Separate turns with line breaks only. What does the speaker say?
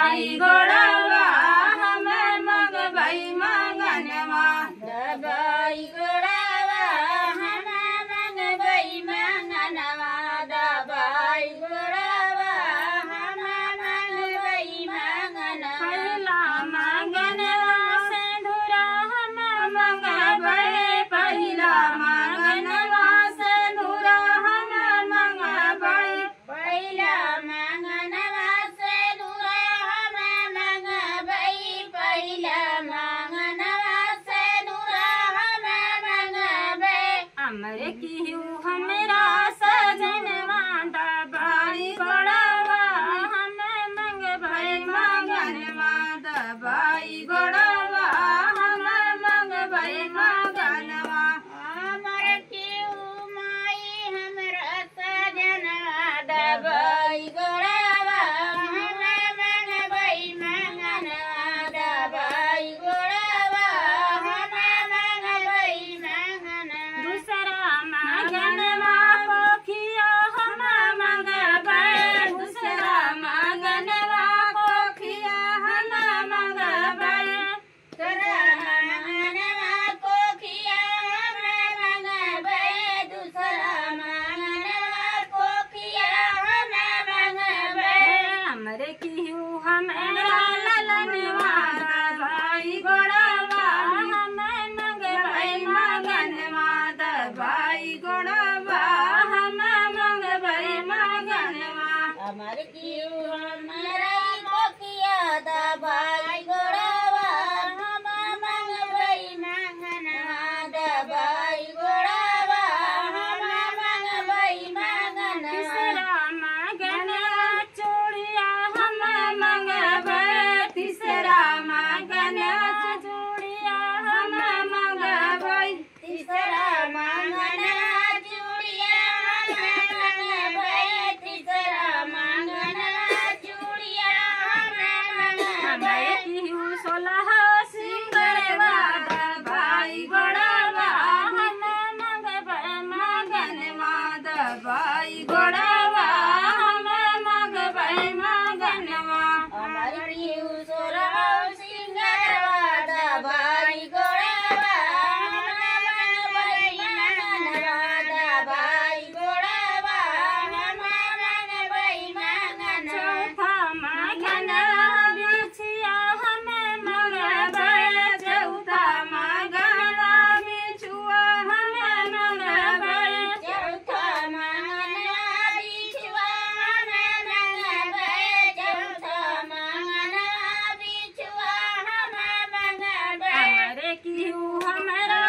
दबाई गोड़वा हमें मंगबई मंगनवा दबाई गोड़वा हमें मंगबई मंगनवा दबाई गोड़वा हमें मंगबई मंगनवा पहिला मंगनवा सिंदूरा हमें मंगबई पहिला मंगनवा सिंदूरा हमें मंगबई पहिला मंगनवा सिंदूरा हमें मंगबई पहिला मंगनवा सिंदूरा हमें मंगबई अमर किहू हमरा सजनवा दबाई गोड़वा हमें मंगबई मंगनवा दबाई गोड़वा हमें मंगबई मंगनवा अमर किहू माई हमरा सजनवा दबाई गोड़वा हमें मंगबई मंगनवा दबाई गोड़वा हमें मंगबई मंगनवा दूसरा मंगनवा पोखिया हमें मंगबई दूसरा मंगनवा पोखिया हमें मंगबई दूसरा मंगनवा पोखिया हमें मंगबई दूसरा मंगनवा पोखिया हमें मंगबई अमर किहू हमरा ललनवा दबाई गोड़वा हमें मंगबई मंगनवा दबाई गोड़वा हमें मंगबई मंगनवा अमर किहू हमरा पोखिया दबाई गोड़वा हमें मंगबई मंगनवा दबाई गोड़वा हमें मंगबई मंगनवा तीसरा मंगनवा चूड़िया हमें मंगबई तीसरा मंगनवा चूड़िया हमें मंगबई तीसरा मंगनवा चूड़िया हमें मंगबई तीसरा मंगनवा चूड़िया हमें मंगबई किहू सोलह सिंगरवा दबाई गोड़वा हमें मंगबई मंगनवा दबाई गोड़वा हमें मंगबई मंगनवा अमर किहू सोलह सिंगरवा दबाई गोड़वा हमें मंगबई मंगनवा दबाई गोड़वा हमें मंगबई मंगनवा चौथा मंगनवा बिछिया हमें मंगबई चौथा मंगनवा बिछुआ हमें मंगबई चौथा मंगनवा बिछुआ हमें मंगबई चौथा मंगनवा बिछुआ हमें मंगबई अमर किहू हमरा